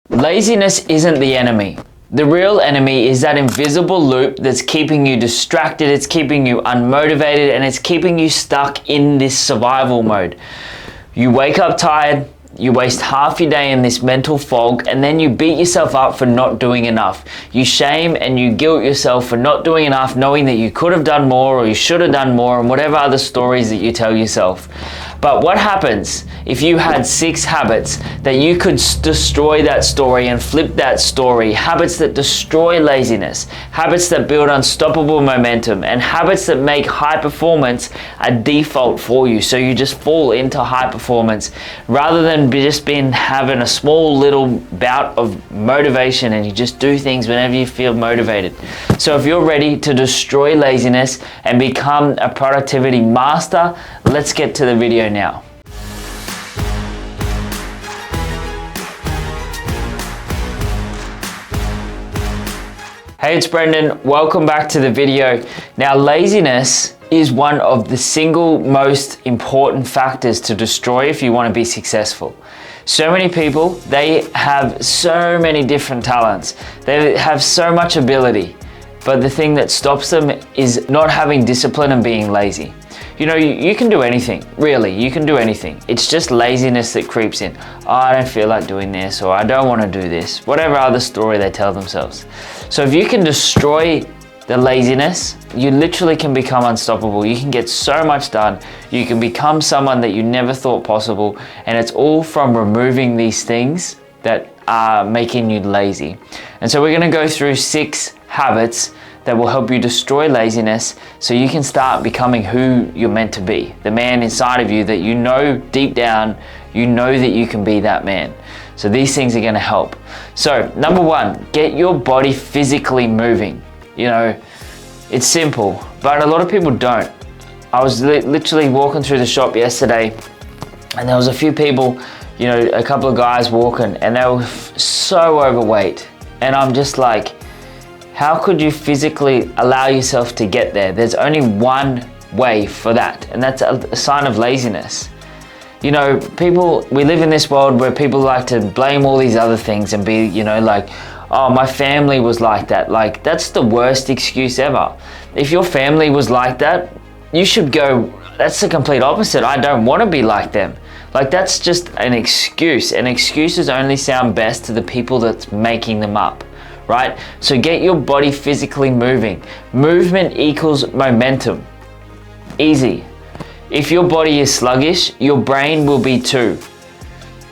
Laziness isn't the enemy. The real enemy is that invisible loop that's keeping you distracted, it's keeping you unmotivated, and it's keeping you stuck in this survival mode. You wake up tired, you waste half your day in this mental fog, and then you beat yourself up for not doing enough. You shame and you guilt yourself for not doing enough, knowing that you could have done more or you should have done more, and whatever other stories that you tell yourself. But what happens if you had 6 habits that you could destroy that story and flip that story? Habits that destroy laziness, habits that build unstoppable momentum, and habits that make high performance a default for you. So you just fall into high performance rather than having a small little bout of motivation, and you just do things whenever you feel motivated. So if you're ready to destroy laziness and become a productivity master, let's get to the video now. Hey, it's Brendan. Welcome back to the video. Now, laziness is one of the single most important factors to destroy if you want to be successful. So many people, they have so many different talents. They have so much ability, but the thing that stops them is not having discipline and being lazy. You know, you can do anything, really, you can do anything. It's just laziness that creeps in. Oh, I don't feel like doing this, or I don't want to do this, whatever other story they tell themselves. So if you can destroy the laziness, you literally can become unstoppable. You can get so much done. You can become someone that you never thought possible, and it's all from removing these things that are making you lazy. And so we're going to go through 6 habits that will help you destroy laziness so you can start becoming who you're meant to be. The man inside of you that you know deep down, you know that you can be that man. So these things are going to help. So number 1, get your body physically moving. You know, it's simple, but a lot of people don't. I was literally walking through the shop yesterday, and there was a few people, you know, a couple of guys walking, and they were so overweight. And I'm just like, how could you physically allow yourself to get there? There's only one way for that, and that's a sign of laziness. You know, we live in this world where people like to blame all these other things and be, you know, like, oh, my family was like that. Like, that's the worst excuse ever. If your family was like that, you should go, that's the complete opposite. I don't want to be like them. Like, that's just an excuse, and excuses only sound best to the people that's making them up. Right? So get your body physically moving. Movement equals momentum. Easy. If your body is sluggish, your brain will be too.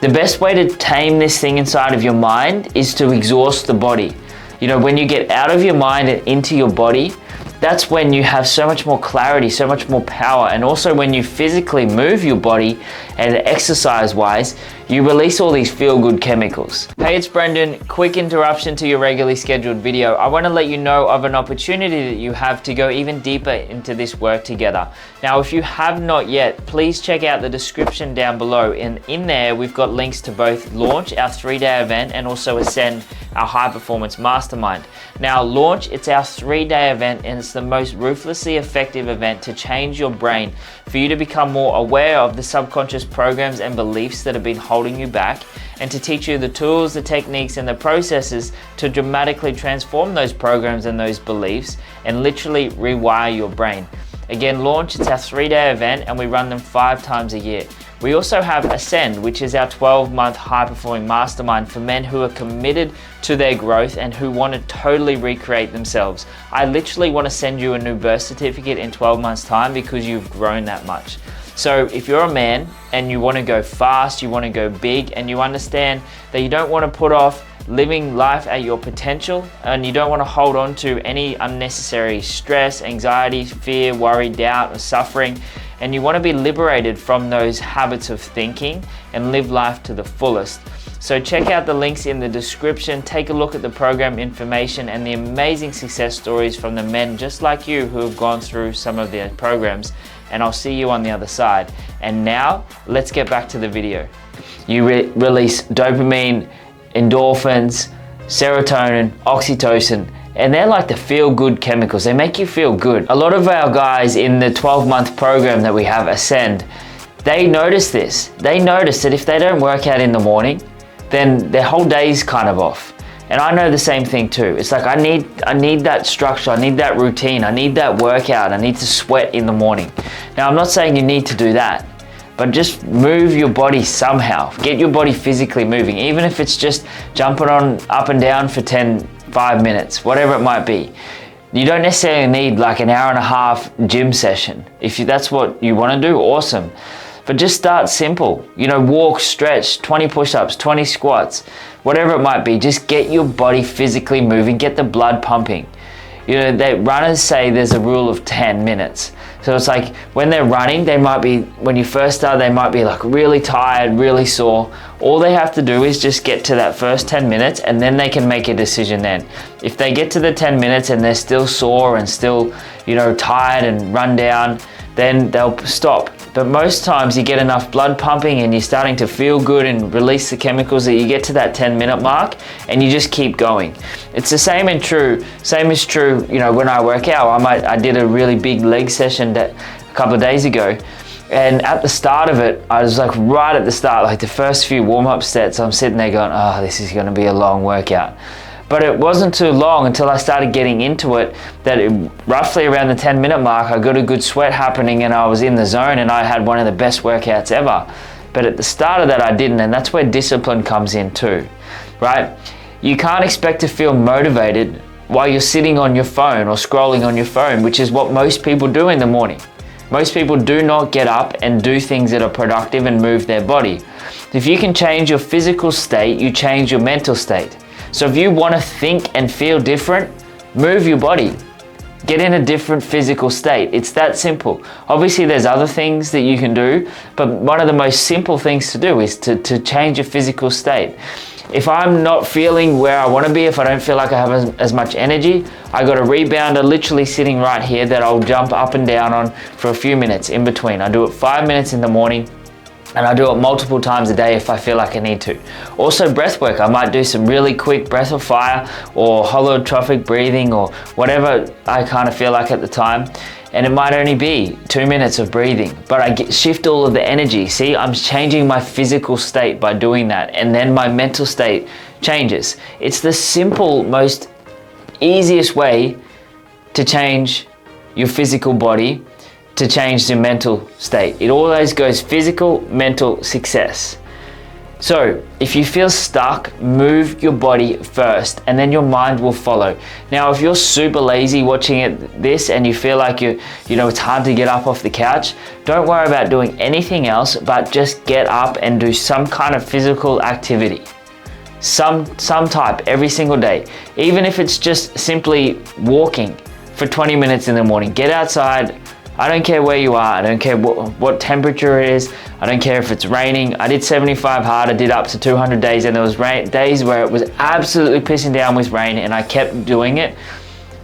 The best way to tame this thing inside of your mind is to exhaust the body. You know, when you get out of your mind and into your body, that's when you have so much more clarity, so much more power. And also when you physically move your body and exercise-wise, you release all these feel-good chemicals. Hey, it's Brendan. Quick interruption to your regularly scheduled video. I want to let you know of an opportunity that you have to go even deeper into this work together. Now, if you have not yet, please check out the description down below. And in there, we've got links to both Launch, our 3-day event, and also Ascend, our high-performance mastermind. Now, Launch, it's our 3-day event, and it's the most ruthlessly effective event to change your brain, for you to become more aware of the subconscious programs and beliefs that have been holding you back, and to teach you the tools, the techniques, and the processes to dramatically transform those programs and those beliefs and literally rewire your brain. Again, Launch, it's our 3-day event, and we run them 5 times a year. We also have Ascend, which is our 12-month high-performing mastermind for men who are committed to their growth and who want to totally recreate themselves. I literally want to send you a new birth certificate in 12 months' time because you've grown that much. So if you're a man and you want to go fast, you want to go big, and you understand that you don't want to put off living life at your potential, and you don't want to hold on to any unnecessary stress, anxiety, fear, worry, doubt, or suffering, and you want to be liberated from those habits of thinking and live life to the fullest. So check out the links in the description, take a look at the program information and the amazing success stories from the men just like you who have gone through some of their programs, and I'll see you on the other side. And now, let's get back to the video. You release dopamine, endorphins, serotonin, oxytocin, and they're like the feel-good chemicals. They make you feel good. A lot of our guys in the 12-month program that we have, Ascend, they notice this. They notice that if they don't work out in the morning, then their whole day's kind of off. And I know the same thing too. It's like I need that structure, I need that routine, I need that workout, I need to sweat in the morning. Now, I'm not saying you need to do that, but just move your body somehow. Get your body physically moving, even if it's just jumping on up and down for 5 minutes, whatever it might be. You don't necessarily need like an hour and a half gym session. If that's what you want to do, awesome. But just start simple. You know, walk, stretch, 20 push-ups, 20 squats, whatever it might be. Just get your body physically moving, get the blood pumping. You know, runners say there's a rule of 10 minutes. So it's like when they're running, when you first start, they might be like really tired, really sore. All they have to do is just get to that first 10 minutes and then they can make a decision then. If they get to the 10 minutes and they're still sore and still, you know, tired and run down, then they'll stop. But most times you get enough blood pumping and you're starting to feel good and release the chemicals that you get to that 10-minute mark and you just keep going. It's the same is true, you know, when I work out. I did a really big leg session a couple of days ago, and at the start of it, I was like right at the start, like the first few warm-up sets, I'm sitting there going, oh, this is gonna be a long workout. But it wasn't too long until I started getting into it that roughly around the 10-minute mark, I got a good sweat happening and I was in the zone and I had one of the best workouts ever. But at the start of that, I didn't, and that's where discipline comes in too, right? You can't expect to feel motivated while you're sitting on your phone or scrolling on your phone, which is what most people do in the morning. Most people do not get up and do things that are productive and move their body. If you can change your physical state, you change your mental state. So if you want to think and feel different, move your body. Get in a different physical state. It's that simple. Obviously, there's other things that you can do, but one of the most simple things to do is to change your physical state. If I'm not feeling where I want to be, if I don't feel like I have as much energy, I got a rebounder literally sitting right here that I'll jump up and down on for a few minutes in between. I do it 5 minutes in the morning, and I do it multiple times a day if I feel like I need to. Also breath work. I might do some really quick breath of fire or holotrophic breathing or whatever I kind of feel like at the time. And it might only be 2 minutes of breathing, but I shift all of the energy. See, I'm changing my physical state by doing that, and then my mental state changes. It's the simple, most easiest way to change your physical body, to change the mental state. It always goes physical, mental, success. So if you feel stuck, move your body first and then your mind will follow. Now, if you're super lazy watching this and you feel like it's hard to get up off the couch, don't worry about doing anything else, but just get up and do some kind of physical activity. Some type every single day. Even if it's just simply walking for 20 minutes in the morning. Get outside. I don't care where you are. I don't care what temperature it is. I don't care if it's raining. I did 75 hard. I did up to 200 days, and there was days where it was absolutely pissing down with rain, and I kept doing it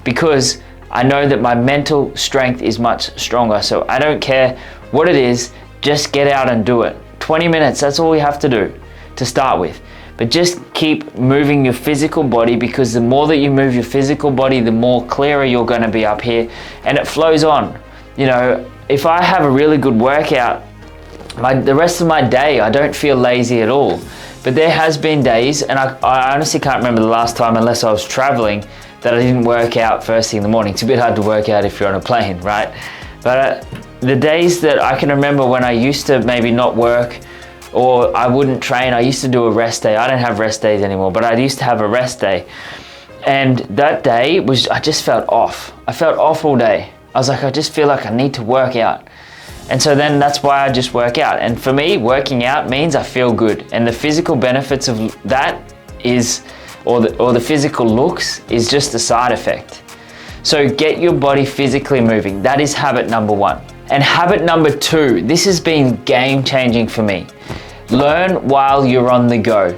because I know that my mental strength is much stronger. So I don't care what it is. Just get out and do it. 20 minutes, that's all you have to do to start with. But just keep moving your physical body, because the more that you move your physical body, the more clearer you're going to be up here, and it flows on. You know, if I have a really good workout, the rest of my day, I don't feel lazy at all. But there has been days, and I honestly can't remember the last time, unless I was traveling, that I didn't work out first thing in the morning. It's a bit hard to work out if you're on a plane, right? But the days that I can remember when I used to maybe not work, or I wouldn't train, I used to do a rest day. I don't have rest days anymore, but I used to have a rest day. And that day I just felt off. I felt off all day. I was like, I just feel like I need to work out. And so then that's why I just work out. And for me, working out means I feel good. And the physical benefits of that is, or the physical looks is just a side effect. So get your body physically moving. That is habit number 1. And habit number 2, this has been game changing for me. Learn while you're on the go.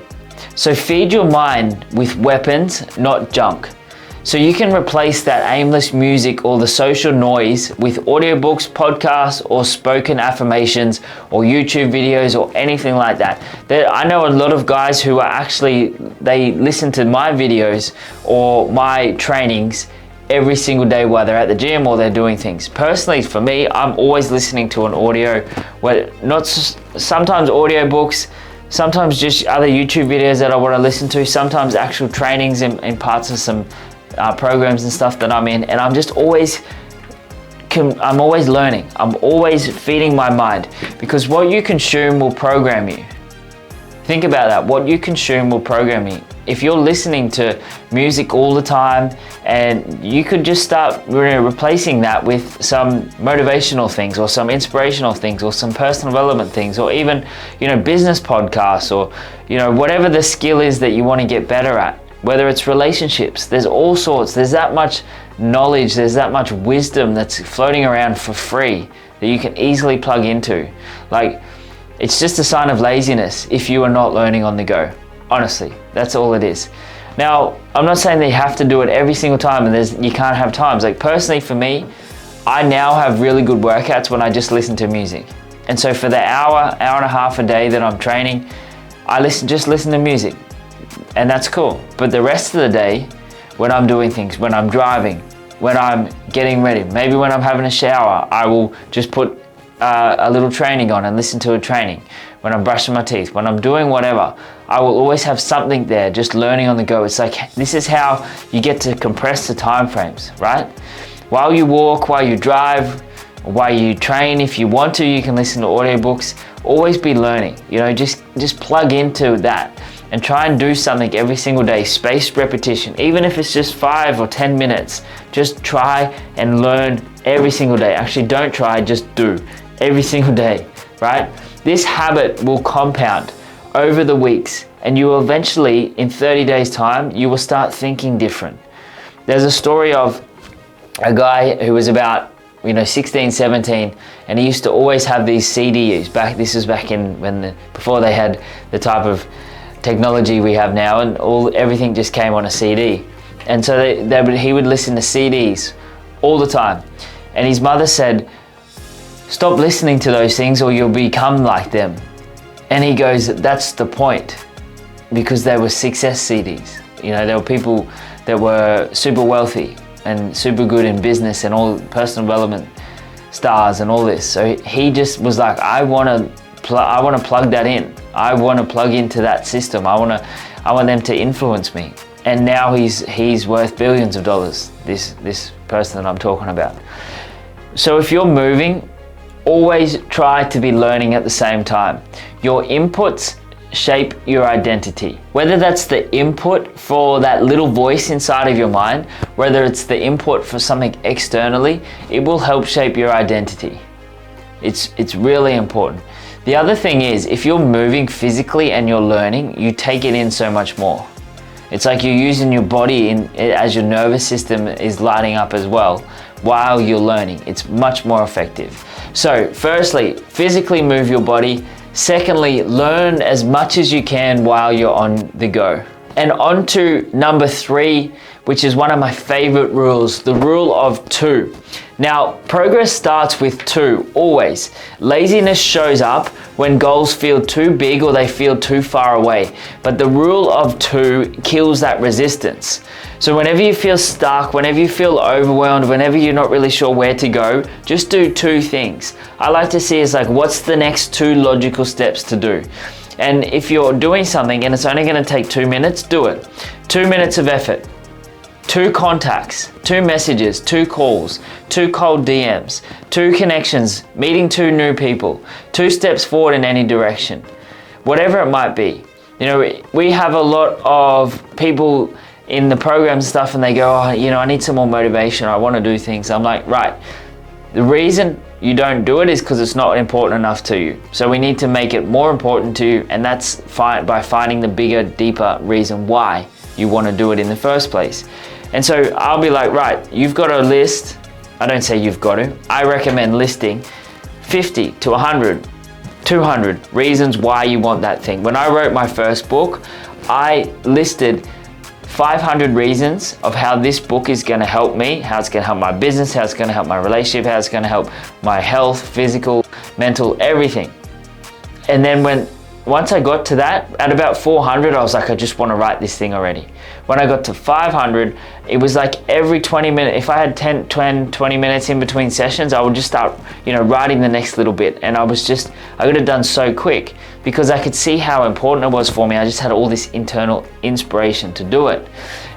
So feed your mind with weapons, not junk. So you can replace that aimless music or the social noise with audiobooks, podcasts, or spoken affirmations, or YouTube videos, or anything like that. I know a lot of guys who are they listen to my videos or my trainings every single day while they're at the gym or they're doing things. Personally, for me, I'm always listening to an audio, sometimes audiobooks, sometimes just other YouTube videos that I want to listen to, sometimes actual trainings in parts of some programs and stuff that I'm in, and I'm always learning. I'm always feeding my mind, because what you consume will program you. Think about that. What you consume will program you. If you're listening to music all the time, and you could just start replacing that with some motivational things, or some inspirational things, or some personal development things, or even, business podcasts, or, whatever the skill is that you want to get better at, whether it's relationships. There's all sorts. There's that much knowledge, there's that much wisdom that's floating around for free that you can easily plug into. Like, it's just a sign of laziness if you are not learning on the go. Honestly, that's all it is. Now, I'm not saying that you have to do it every single time, and you can't have times. Like, personally for me, I now have really good workouts when I just listen to music. And so for the hour and a half a day that I'm training, I just listen to music, and that's cool. But the rest of the day, when I'm doing things, when I'm driving, when I'm getting ready, maybe when I'm having a shower, I will just put a little training on and listen to a training. When I'm brushing my teeth, when I'm doing whatever, I will always have something there, just learning on the go. It's like, this is how you get to compress the time frames, right? While you walk, while you drive, while you train, if you want to, you can listen to audiobooks. Always be learning, just plug into that and try and do something every single day, spaced repetition. Even if it's just 5 or 10 minutes, just try and learn every single day. Actually, don't try, just do every single day, right? This habit will compound over the weeks, and you will eventually, in 30 days time, you will start thinking different. There's a story of a guy who was about 16, 17, and he used to always have these CDs. This is back in before they had the type of technology we have now, and everything just came on a CD. And so he would listen to CDs all the time. And his mother said, "Stop listening to those things or you'll become like them." And he goes, "That's the point," because they were success CDs. There were people that were super wealthy and super good in business and all personal development stars and all this. So he just was like, I want to plug that in. I want to plug into that system. I want them to influence me. And now he's worth billions of dollars, this person that I'm talking about. So if you're moving, always try to be learning at the same time. Your inputs shape your identity. Whether that's the input for that little voice inside of your mind, whether it's the input for something externally, it will help shape your identity. It's really important. The other thing is, if you're moving physically and you're learning, you take it in so much more. It's like you're using your body as your nervous system is lighting up as well while you're learning. It's much more effective. So firstly, physically move your body. Secondly, learn as much as you can while you're on the go. And on to number 3, which is one of my favorite rules, the rule of 2. Now, progress starts with 2, always. Laziness shows up when goals feel too big or they feel too far away. But the rule of 2 kills that resistance. So whenever you feel stuck, whenever you feel overwhelmed, whenever you're not really sure where to go, just do 2 things. I like to see it's like, what's the next 2 logical steps to do? And if you're doing something and it's only going to take 2 minutes, do it. 2 minutes of effort. 2 contacts, 2 messages, 2 calls, 2 cold DMs, 2 connections, meeting 2 new people, 2 steps forward in any direction, whatever it might be. We have a lot of people in the program stuff and they go, I need some more motivation. I want to do things. I'm like, right. The reason you don't do it is because it's not important enough to you. So we need to make it more important to you, and that's by finding the bigger, deeper reason why you want to do it in the first place. And so I'll be like, right, you've got to list, I don't say you've got to, I recommend listing 50 to 100, 200 reasons why you want that thing. When I wrote my first book, I listed 500 reasons of how this book is going to help me, how it's going to help my business, how it's going to help my relationship, how it's going to help my health, physical, mental, everything. And then once I got to that, at about 400, I was like, I just want to write this thing already. When I got to 500, it was like every 20 minutes, if I had 20 minutes in between sessions, I would just start, writing the next little bit. And I got it done so quick. because I could see how important it was for me. I just had all this internal inspiration to do it.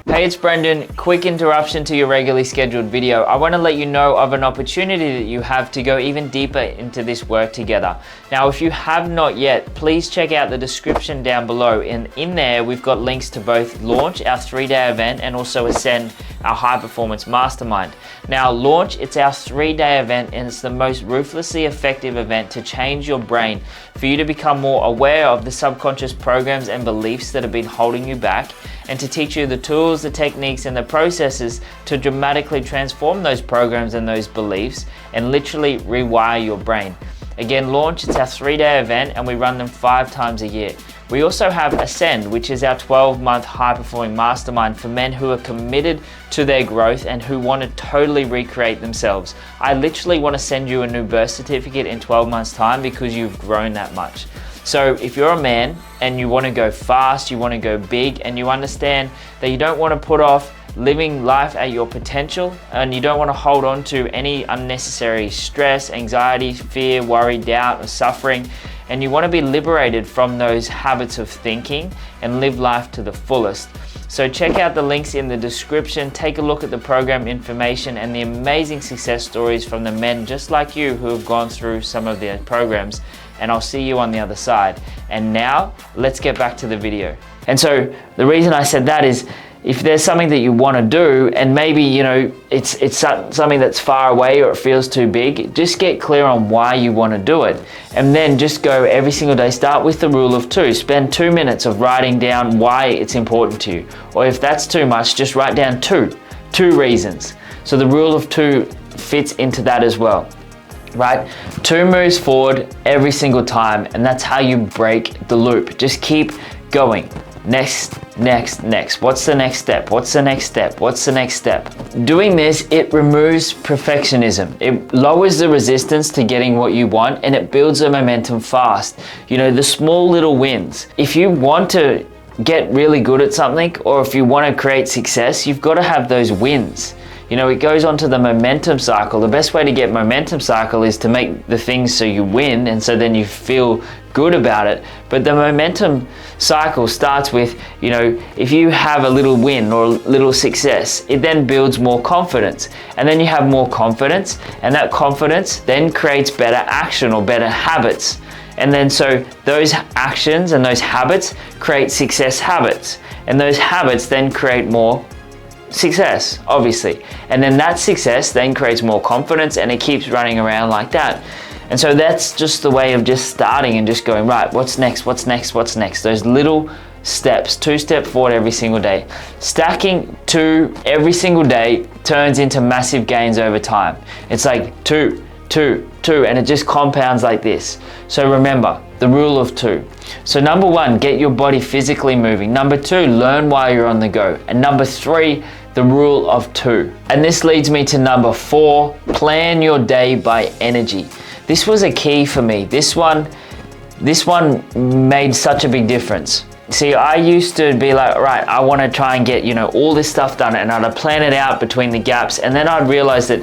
Hey, it's Brendan. Quick interruption to your regularly scheduled video. I want to let you know of an opportunity that you have to go even deeper into this work together. Now, if you have not yet, please check out the description down below. And in there, we've got links to both Launch, our 3-day event, and also Ascend, our high performance mastermind. Now, Launch, it's our 3-day event, and it's the most ruthlessly effective event to change your brain, for you to become more aware of the subconscious programs and beliefs that have been holding you back, and to teach you the tools, the techniques, and the processes to dramatically transform those programs and those beliefs and literally rewire your brain. Again, Launch, it's our 3-day event, and we run them 5 times a year. We also have Ascend, which is our 12-month high-performing mastermind for men who are committed to their growth and who want to totally recreate themselves. I literally want to send you a new birth certificate in 12 months' time because you've grown that much. So if you're a man and you want to go fast, you want to go big, and you understand that you don't want to put off living life at your potential, and you don't want to hold on to any unnecessary stress, anxiety, fear, worry, doubt, or suffering, and you want to be liberated from those habits of thinking and live life to the fullest. So check out the links in the description, take a look at the program information and the amazing success stories from the men just like you who have gone through some of their programs, and I'll see you on the other side. And now let's get back to the video. And so the reason I said that is, if there's something that you want to do and maybe it's something that's far away or it feels too big, just get clear on why you want to do it, and then just go every single day. Start with the rule of 2. Spend 2 minutes of writing down why it's important to you, or if that's too much, just write down two reasons. So the rule of 2 fits into that as well, right? 2 moves forward every single time, and that's how you break the loop. Just keep going. Next. What's the next step? What's the next step? What's the next step? Doing this, it removes perfectionism. It lowers the resistance to getting what you want, and it builds the momentum fast. The small little wins. If you want to get really good at something, or if you want to create success, you've got to have those wins. It goes on to the momentum cycle. The best way to get momentum cycle is to make the things so you win, and so then you feel good about it. But the momentum cycle starts with, if you have a little win or a little success, it then builds more confidence. And then you have more confidence, and that confidence then creates better action or better habits. And then so those actions and those habits create success habits. And those habits then create more success, obviously. And then that success then creates more confidence, and it keeps running around like that. And so that's just the way of just starting and just going, right, what's next? Those little steps, 2 steps forward every single day. Stacking 2 every single day turns into massive gains over time. It's like 2, and it just compounds like this. So remember, the rule of 2. So number 1, get your body physically moving. Number 2, learn while you're on the go. And number 3, the rule of 2. And this leads me to number 4, plan your day by energy. This was a key for me. This one made such a big difference. See, I used to be like, right, I want to try and get, all this stuff done, and I'd plan it out between the gaps, and then I'd realize that,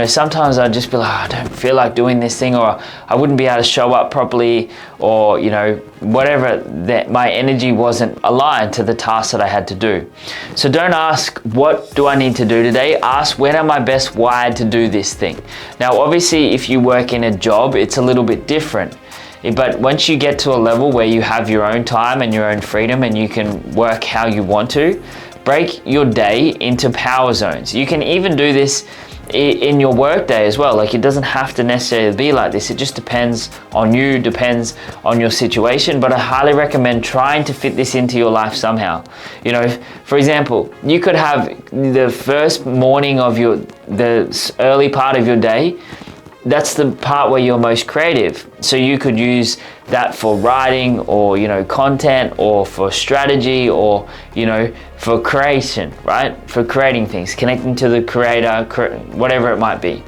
sometimes I'd just be like, I don't feel like doing this thing, or I wouldn't be able to show up properly, or, whatever, that my energy wasn't aligned to the task that I had to do. So don't ask, what do I need to do today? Ask, when am I best wired to do this thing? Now, obviously, if you work in a job, it's a little bit different. But once you get to a level where you have your own time and your own freedom and you can work how you want to, break your day into power zones. You can even do this in your work day as well. Like, it doesn't have to necessarily be like this. It just depends on you, depends on your situation. But I highly recommend trying to fit this into your life somehow. For example, you could have the first morning of the early part of your day. That's the part where you're most creative. So you could use that for writing, or, content, or for strategy, or, for creation, right? For creating things, connecting to the creator, whatever it might be.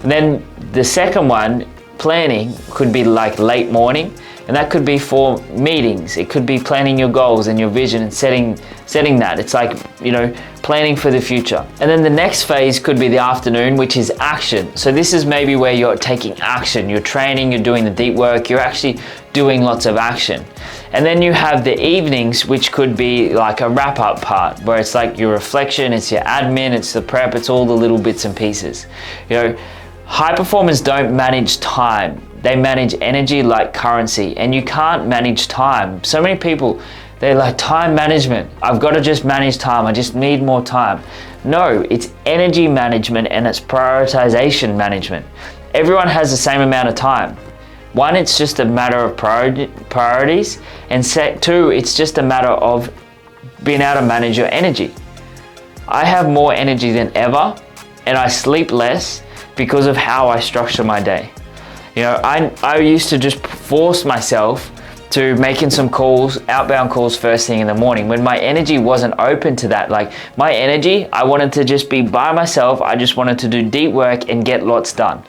And then the second one, planning, could be like late morning, and that could be for meetings. It could be planning your goals and your vision and setting that. It's like, planning for the future. And then the next phase could be the afternoon, which is action. So this is maybe where you're taking action. You're training, you're doing the deep work, you're actually doing lots of action. And then you have the evenings, which could be like a wrap-up part, where it's like your reflection, it's your admin, it's the prep, it's all the little bits and pieces. You know, high performers don't manage time. They manage energy like currency, and you can't manage time. So many people, they're like, time management. I've got to just manage time. I just need more time. No, it's energy management and it's prioritization management. Everyone has the same amount of time. One, it's just a matter of priorities, and two, it's just a matter of being able to manage your energy. I have more energy than ever, and I sleep less because of how I structure my day. You know, I used to just force myself to making some calls, outbound calls first thing in the morning, when my energy wasn't open to that. Like my energy, I wanted to just be by myself. I just wanted to do deep work and get lots done.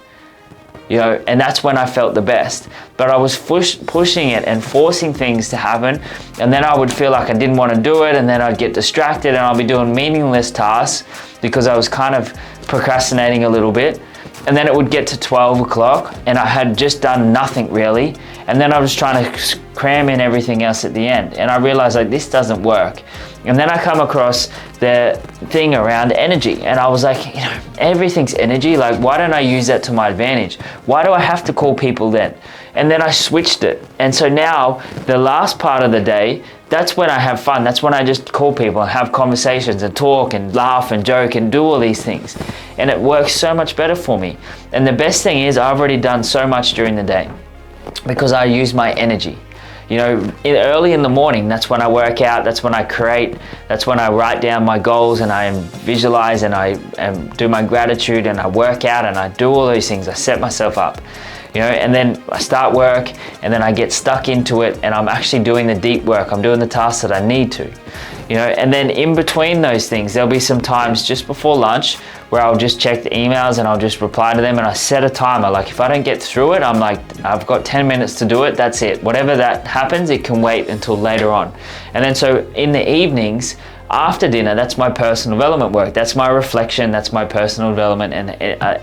You know, and that's when I felt the best. But I was pushing it and forcing things to happen, and then I would feel like I didn't want to do it, and then I'd get distracted and I'll be doing meaningless tasks because I was kind of procrastinating a little bit. And then it would get to 12 o'clock and I had just done nothing really, and then I was trying to cram in everything else at the end, and I realized like this doesn't work. And then I come across the thing around energy, and I was like, you know, everything's energy. Like, why don't I use that to my advantage? Why do I have to call people then? And then I switched it. And so now the last part of the day, that's when I have fun. That's when I just call people and have conversations and talk and laugh and joke and do all these things. And it works so much better for me. And the best thing is I've already done so much during the day because I use my energy. You know, early in the morning, that's when I work out, that's when I create, that's when I write down my goals and I visualize and I do my gratitude and I work out and I do all those things. I set myself up, you know, and then I start work and then I get stuck into it and I'm actually doing the deep work. I'm doing the tasks that I need to, you know, and then in between those things, there'll be some times just before lunch where I'll just check the emails and I'll just reply to them, and I set a timer. Like if I don't get through it, I'm like, I've got 10 minutes to do it, that's it. Whatever that happens, it can wait until later on. And then so in the evenings, after dinner, that's my personal development work. That's my reflection, that's my personal development and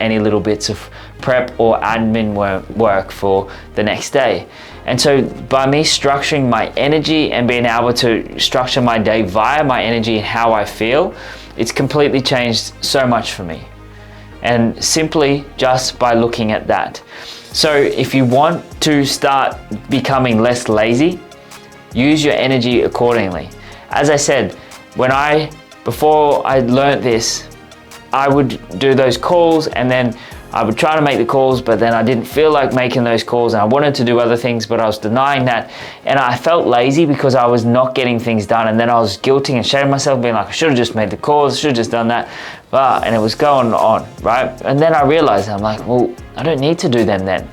any little bits of prep or admin work for the next day. And so by me structuring my energy and being able to structure my day via my energy and how I feel, it's completely changed so much for me. And simply just by looking at that. So if you want to start becoming less lazy, use your energy accordingly. As I said, before I learned this, I would do those calls and then I would try to make the calls, but then I didn't feel like making those calls and I wanted to do other things, but I was denying that. And I felt lazy because I was not getting things done. And then I was guilting and shaming myself, being like, I should have just made the calls, should have just done that. And it was going on, right? And then I realized, I'm like, well, I don't need to do them then.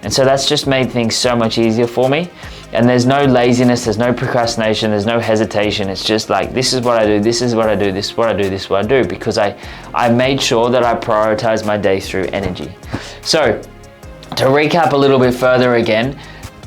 And so that's just made things so much easier for me. And there's no laziness, there's no procrastination, there's no hesitation. It's just like, this is what I do, this is what I do, this is what I do, this is what I do, because I made sure that I prioritize my day through energy. So to recap a little bit further again,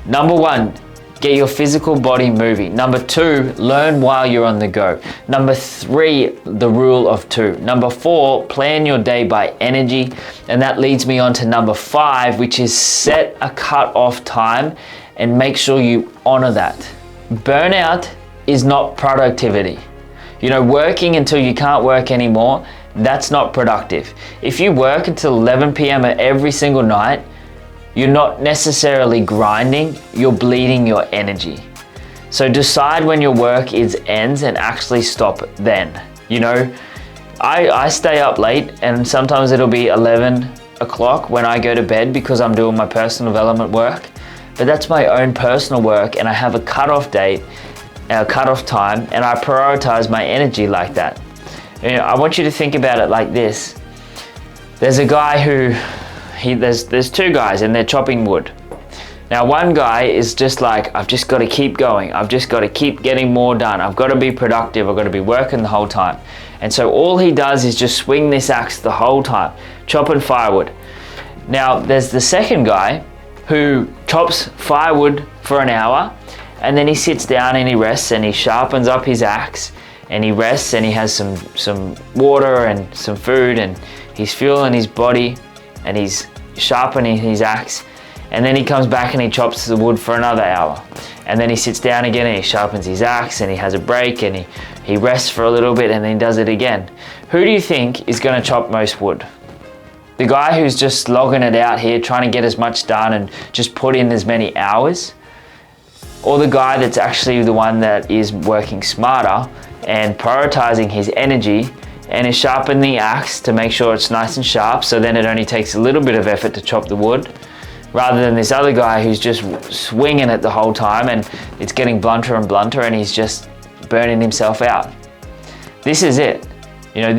number one, get your physical body moving. Number two, learn while you're on the go. Number three, the rule of two. Number four, plan your day by energy. And that leads me on to number five, which is set a cut-off time and make sure you honor that. Burnout is not productivity. You know, working until you can't work anymore, that's not productive. If you work until 11 p.m. every single night, you're not necessarily grinding, you're bleeding your energy. So decide when your work ends and actually stop then. You know, I stay up late and sometimes it'll be 11 o'clock when I go to bed because I'm doing my personal development work. But that's my own personal work and I have a cutoff date, a cutoff time, and I prioritize my energy like that. You know, I want you to think about it like this. There's a guy there's two guys and they're chopping wood. Now one guy is just like, I've just got to keep going. I've just got to keep getting more done. I've got to be productive. I've got to be working the whole time. And so all he does is just swing this axe the whole time, chopping firewood. Now there's the second guy who chops firewood for an hour and then he sits down and he rests and he sharpens up his axe and he rests and he has some water and some food and he's fueling his body and he's sharpening his axe, And then he comes back and he chops the wood for another hour. And then he sits down again and he sharpens his axe and he has a break and he rests for a little bit and then he does it again. Who do you think is going to chop most wood? The guy who's just slogging it out here, trying to get as much done and just put in as many hours? Or the guy that's actually the one that is working smarter and prioritizing his energy and is sharpening the axe to make sure it's nice and sharp, so then it only takes a little bit of effort to chop the wood, rather than this other guy who's just swinging it the whole time and it's getting blunter and blunter and he's just burning himself out. This is it. You know,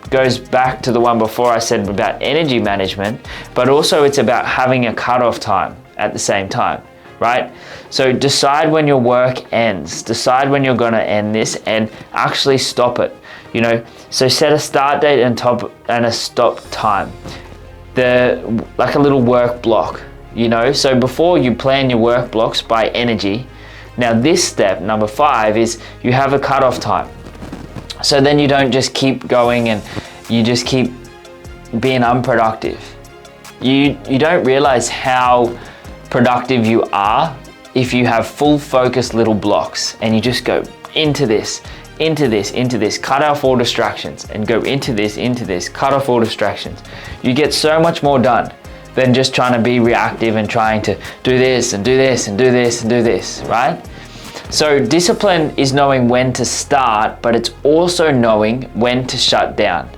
goes back to the one before I said about energy management, but also it's about having a cutoff time at the same time, right? So decide when your work ends, decide when you're gonna end this and actually stop it, you know? So set a start date and a stop time. Like a little work block, you know? So before you plan your work blocks by energy, now this step, number 5, is you have a cutoff time. So then you don't just keep going and you just keep being unproductive. You don't realize how productive you are if you have full focus little blocks and you just go into this, cut off all distractions and go into this, cut off all distractions. You get so much more done than just trying to be reactive and trying to do this and do this and do this and do this, right? So discipline is knowing when to start, but it's also knowing when to shut down,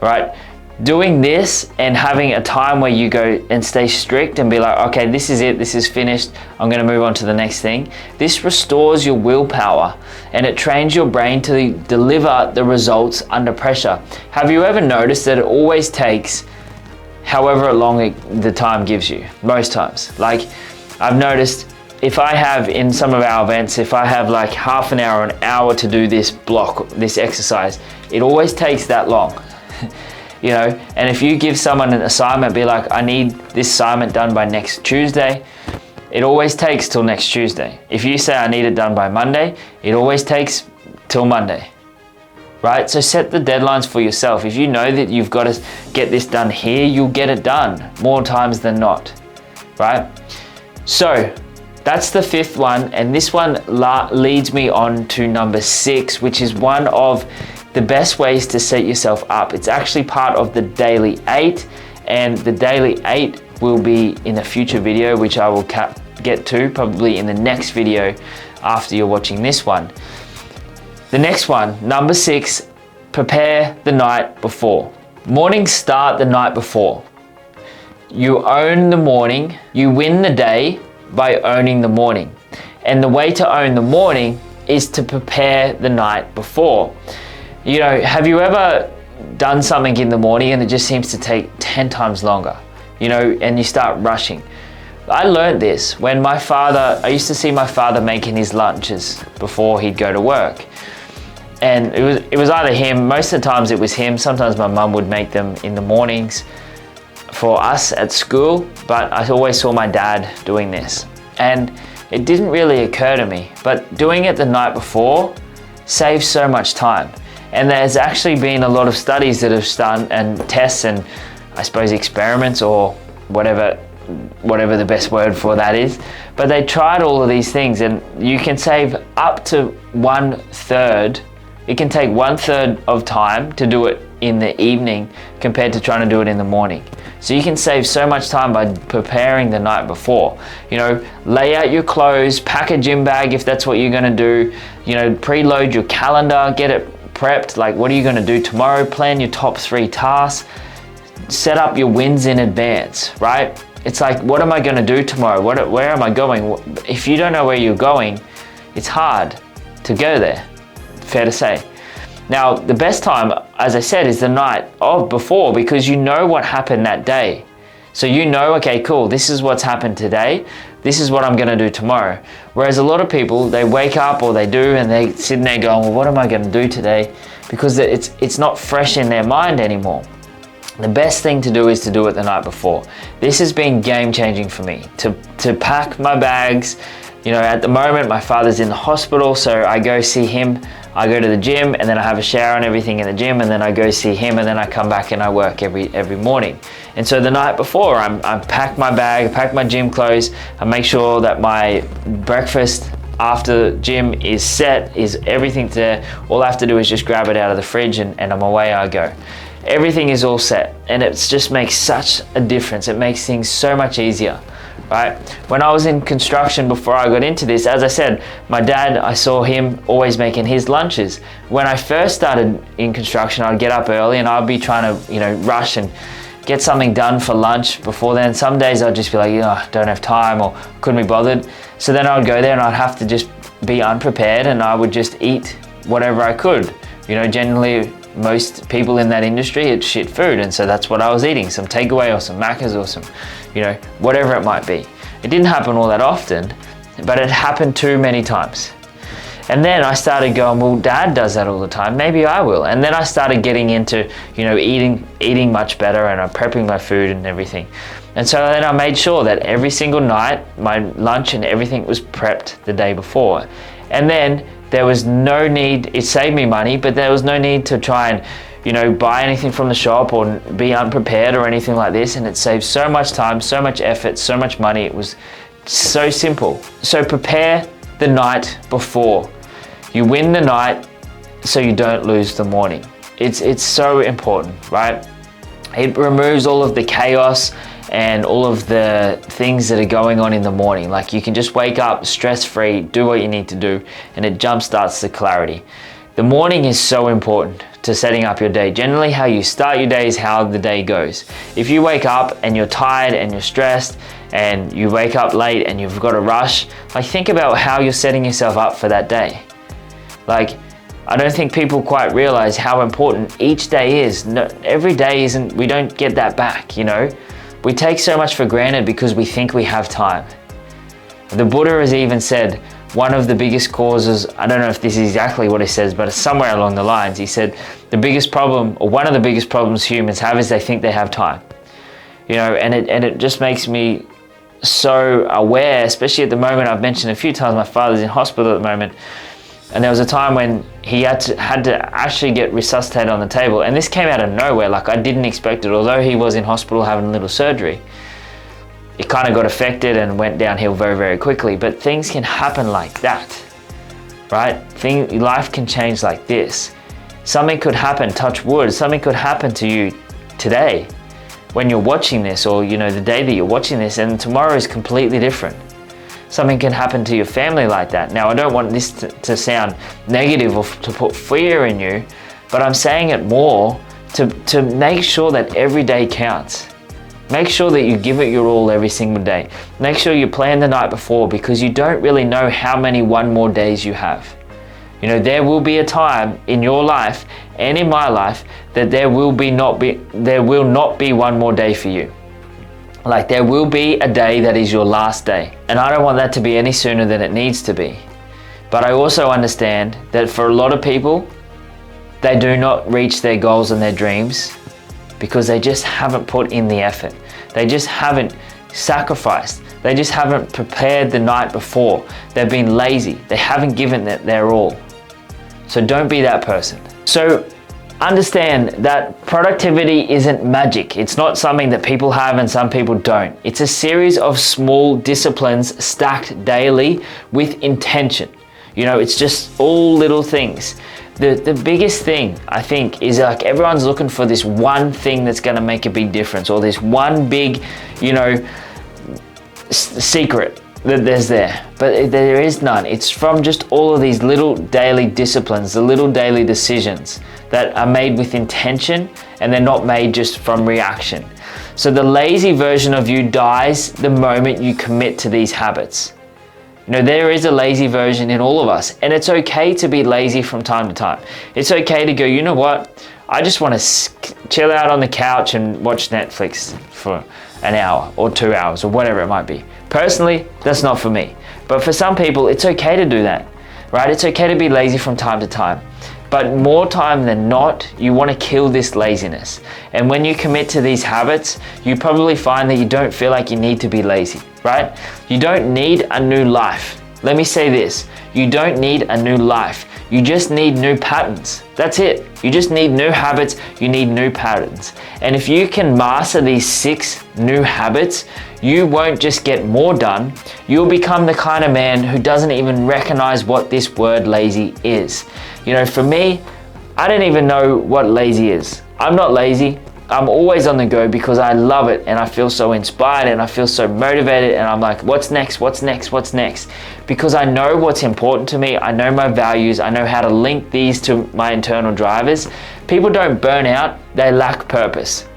right? Doing this and having a time where you go and stay strict and be like, okay, this is it, this is finished, I'm gonna move on to the next thing. This restores your willpower and it trains your brain to deliver the results under pressure. Have you ever noticed that it always takes however long the time gives you, most times? Like I've noticed if I have in some of our events, if I have like half an hour, an hour to do this block, this exercise, it always takes that long. You know, and if you give someone an assignment, be like, I need this assignment done by next Tuesday, it always takes till next Tuesday. If you say I need it done by Monday, it always takes till Monday, right? So set the deadlines for yourself. If you know that you've got to get this done here, you'll get it done more times than not, right? So that's the 5th one, and this one leads me on to number 6, which is one of the best ways to set yourself up. It's actually part of the daily 8, and the daily 8 will be in a future video, which I will get to probably in the next video after you're watching this one. The next one, number 6, prepare the night before. Mornings start the night before. You own the morning, you win the day by owning the morning. And the way to own the morning is to prepare the night before. You know, have you ever done something in the morning and it just seems to take 10 times longer, you know, and you start rushing? I learned this when I used to see my father making his lunches before he'd go to work. And it was either him, most of the times it was him, sometimes my mum would make them in the mornings for us at school, but I always saw my dad doing this. And it didn't really occur to me, but doing it the night before saves so much time. And there's actually been a lot of studies that have done and tests and I suppose experiments or whatever the best word for that is, but they tried all of these things and you can save up to 1/3. It can take 1/3 of time to do it in the evening compared to trying to do it in the morning. So you can save so much time by preparing the night before. You know, lay out your clothes, pack a gym bag if that's what you're gonna do, you know, preload your calendar, get it prepped, like what are you gonna do tomorrow, plan your top 3 tasks, set up your wins in advance, right? It's like, what am I gonna do tomorrow? Where am I going? If you don't know where you're going, it's hard to go there, fair to say. Now, the best time, as I said, is the night of before because you know what happened that day. So you know, okay, cool, this is what's happened today. This is what I'm gonna do tomorrow. Whereas a lot of people, they wake up or they do and they sit there going, well, what am I gonna do today? Because it's not fresh in their mind anymore. The best thing to do is to do it the night before. This has been game changing for me, to pack my bags. You know, at the moment, my father's in the hospital, so I go see him I go to the gym, and then I have a shower and everything in the gym, and then I go see him, and then I come back and I work every morning. And so the night before, I pack my bag, I pack my gym clothes, I make sure that my breakfast after gym is set, is everything there. All I have to do is just grab it out of the fridge, and I'm away I go. Everything is all set, and it just makes such a difference. It makes things so much easier, right? When I was in construction before I got into this, as I said, my dad, I saw him always making his lunches. When I first started in construction, I'd get up early and I'd be trying to, rush and get something done for lunch before then. Some days I'd just be like, don't have time or couldn't be bothered. So then I would go there and I'd have to just be unprepared, and I would just eat whatever I could. Generally, most people in that industry, it's shit food, and so that's what I was eating, some takeaway or some Macca's or some, whatever it might be. It didn't happen all that often, but it happened too many times. And then I started going, well, Dad does that all the time, maybe I will. And then I started getting into, eating much better, and I'm prepping my food and everything. And so then I made sure that every single night, my lunch and everything was prepped the day before. And then there was no need, it saved me money, but there was no need to try and, buy anything from the shop or be unprepared or anything like this. And it saved so much time, so much effort, so much money. It was so simple. So prepare the night before. You win the night so you don't lose the morning. It's so important, right? It removes all of the chaos and all of the things that are going on in the morning. Like, you can just wake up stress-free, do what you need to do, and it jumpstarts the clarity. The morning is so important to setting up your day. Generally, how you start your day is how the day goes. If you wake up and you're tired and you're stressed and you wake up late and you've got to rush, think about how you're setting yourself up for that day. I don't think people quite realize how important each day is. No, every day isn't, we don't get that back, We take so much for granted because we think we have time. The Buddha has even said one of the biggest causes, I don't know if this is exactly what he says, but somewhere along the lines, he said the biggest problem, or one of the biggest problems humans have, is they think they have time. And it just makes me so aware, especially at the moment. I've mentioned a few times my father's in hospital at the moment. And there was a time when he had to actually get resuscitated on the table. And this came out of nowhere, I didn't expect it. Although he was in hospital having a little surgery, it kind of got affected and went downhill very, very quickly. But things can happen like that, right? Life can change like this. Something could happen, touch wood, something could happen to you today when you're watching this, or, the day that you're watching this, and tomorrow is completely different. Something can happen to your family like that. Now, I don't want this to sound negative or to put fear in you, but I'm saying it more to make sure that every day counts. Make sure that you give it your all every single day. Make sure you plan the night before, because you don't really know how many one more days you have. There will be a time in your life and in my life that there will not be one more day for you. There will be a day that is your last day. And I don't want that to be any sooner than it needs to be. But I also understand that for a lot of people, they do not reach their goals and their dreams because they just haven't put in the effort. They just haven't sacrificed. They just haven't prepared the night before. They've been lazy. They haven't given it their all. So don't be that person. So understand that productivity isn't magic. It's not something that people have and some people don't. It's a series of small disciplines stacked daily with intention. It's just all little things. The biggest thing, I think, is everyone's looking for this one thing that's going to make a big difference, or this one big, secret that there's there. But there is none. It's from just all of these little daily disciplines, the little daily decisions that are made with intention, and they're not made just from reaction. So the lazy version of you dies the moment you commit to these habits. There is a lazy version in all of us, and it's okay to be lazy from time to time. It's okay to go, you know what? I just want to chill out on the couch and watch Netflix for an hour or 2 hours or whatever it might be. Personally, that's not for me. But for some people, it's okay to do that, right? It's okay to be lazy from time to time. But more time than not, you want to kill this laziness. And when you commit to these habits, you probably find that you don't feel like you need to be lazy, right? You don't need a new life. Let me say this, you don't need a new life. You just need new patterns. That's it. You just need new habits. You need new patterns. And if you can master these 6 new habits, you won't just get more done. You'll become the kind of man who doesn't even recognize what this word lazy is. You know, for me, I don't even know what lazy is. I'm not lazy. I'm always on the go because I love it and I feel so inspired and I feel so motivated, and I'm like, what's next? What's next? What's next? Because I know what's important to me. I know my values. I know how to link these to my internal drivers. People don't burn out. They lack purpose.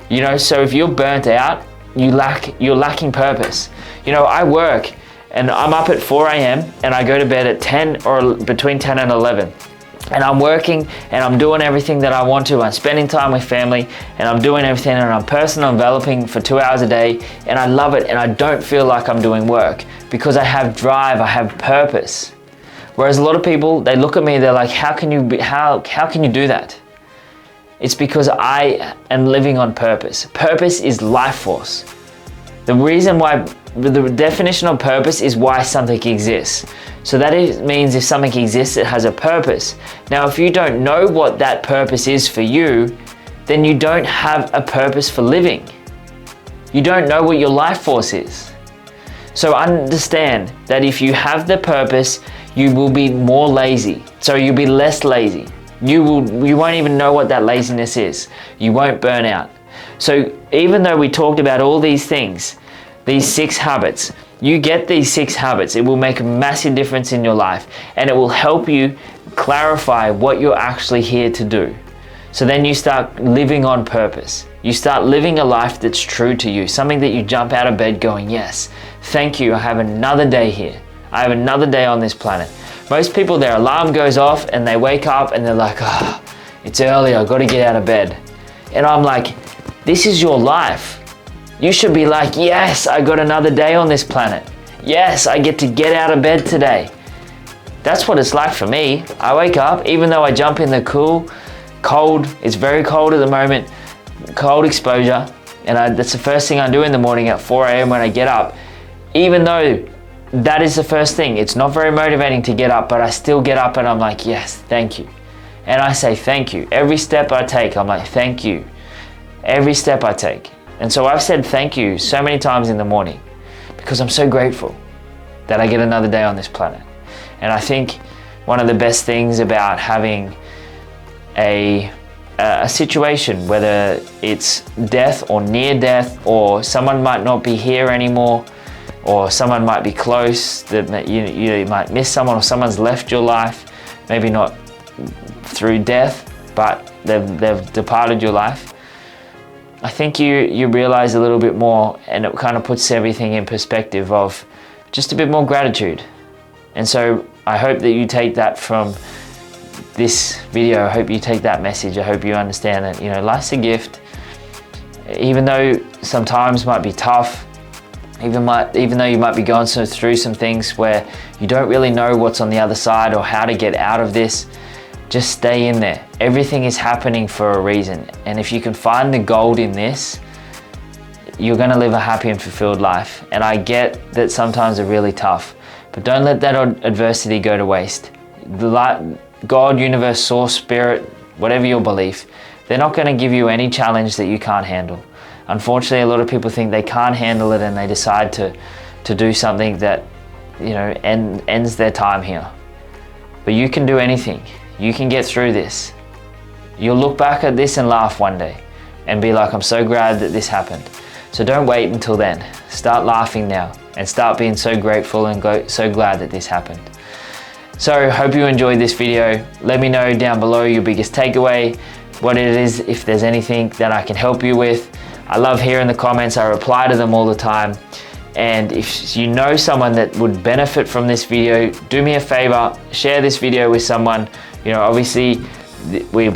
You know, so if you're burnt out, you're lacking purpose. You know, I work and I'm up at 4 a.m. and I go to bed at 10 or between 10 and 11. And I'm working and I'm doing everything that I want to. I'm spending time with family and I'm doing everything, and I'm personal developing for 2 hours a day, and I love it, and I don't feel like I'm doing work because I have drive, I have purpose. Whereas a lot of people, they look at me, they're like, how can you do that? It's because I am living on purpose. Purpose is life force. The reason why, the definition of purpose is why something exists. So that means if something exists, it has a purpose. Now, if you don't know what that purpose is for you, then you don't have a purpose for living. You don't know what your life force is. So understand that if you have the purpose, you will be more lazy. So you'll be less lazy. You won't even know what that laziness is. You won't burn out. So even though we talked about all these things, these 6 habits, you get these 6 habits, it will make a massive difference in your life, and it will help you clarify what you're actually here to do. So then you start living on purpose. You start living a life that's true to you, something that you jump out of bed going, yes, thank you, I have another day here. I have another day on this planet. Most people, their alarm goes off and they wake up and they're like, oh, it's early, I've got to get out of bed. And I'm like, this is your life. You should be like, yes, I got another day on this planet. Yes, I get to get out of bed today. That's what it's like for me. I wake up, even though I jump in the cold, it's very cold at the moment, cold exposure, and that's the first thing I do in the morning at 4 a.m. when I get up. Even though that is the first thing, it's not very motivating to get up, but I still get up and I'm like, yes, thank you. And I say thank you. Every step I take, I'm like, thank you. Every step I take. And so I've said thank you so many times in the morning because I'm so grateful that I get another day on this planet. And I think one of the best things about having a situation, whether it's death or near death, or someone might not be here anymore, or someone might be close, that you might miss someone, or someone's left your life, maybe not through death, but they've departed your life. I think you realize a little bit more, and it kind of puts everything in perspective of just a bit more gratitude. And so I hope that you take that from this video. I hope you take that message. I hope you understand that, you know, life's a gift. Even though sometimes might be tough, even though you might be going through some things where you don't really know what's on the other side or how to get out of this, just stay in there. Everything is happening for a reason. And if you can find the gold in this, you're gonna live a happy and fulfilled life. And I get that sometimes they're really tough, but don't let that adversity go to waste. God, universe, source, spirit, whatever your belief, they're not gonna give you any challenge that you can't handle. Unfortunately, a lot of people think they can't handle it and they decide to do something that, you know, ends their time here. But you can do anything. You can get through this. You'll look back at this and laugh one day and be like, I'm so glad that this happened. So don't wait until then. Start laughing now and start being so grateful and so glad that this happened. So hope you enjoyed this video. Let me know down below your biggest takeaway, what it is, if there's anything that I can help you with. I love hearing the comments. I reply to them all the time. And if you know someone that would benefit from this video, do me a favor, share this video with someone. You know, obviously we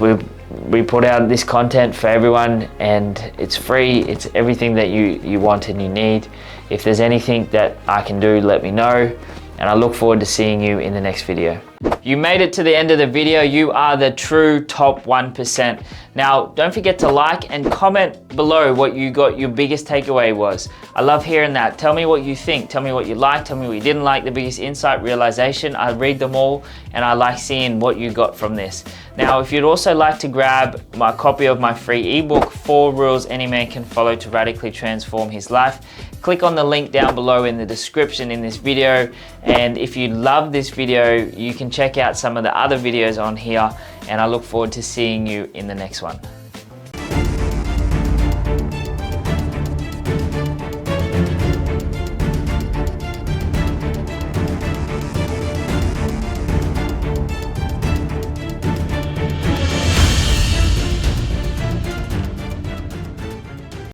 put out this content for everyone and it's free. It's everything that you want and you need. If there's anything that I can do, let me know. And I look forward to seeing you in the next video. You made it to the end of the video. You are the true top 1%. Now, don't forget to like and comment below what you got your biggest takeaway was. I love hearing that. Tell me what you think. Tell me what you liked. Tell me what you didn't like, the biggest insight, realization. I read them all and I like seeing what you got from this. Now, if you'd also like to grab my copy of my free ebook, 4 Rules Any Man Can Follow to Radically Transform His Life, click on the link down below in the description in this video. And if you love this video, you can check out some of the other videos on here, and I look forward to seeing you in the next one.